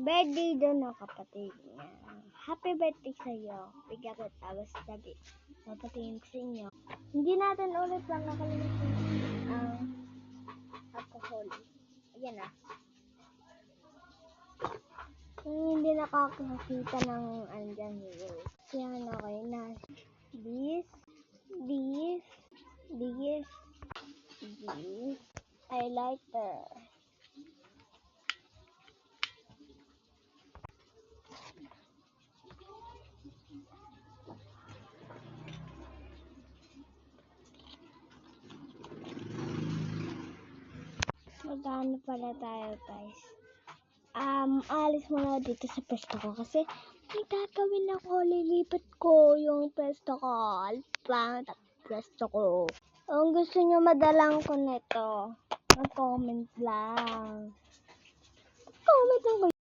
birthday doon ng kapatid niya. Happy birthday sa'yo. Bigyan ko tapos sabi, papatingin sa inyo. Hindi natin ulit lang nakalimutan ang alcohol. Ayan na. Hindi nakakakita ng andyan rules. Yan, okay na. This highlighter. Magkano pala tayo, guys? Alis muna dito sa pwesto ko kasi may tatawin ako. Lilipat ko yung pwesto ko. Pangit ang pwesto ko. Kung gusto nyo madalang ko nito, mag-comment lang. Comment lang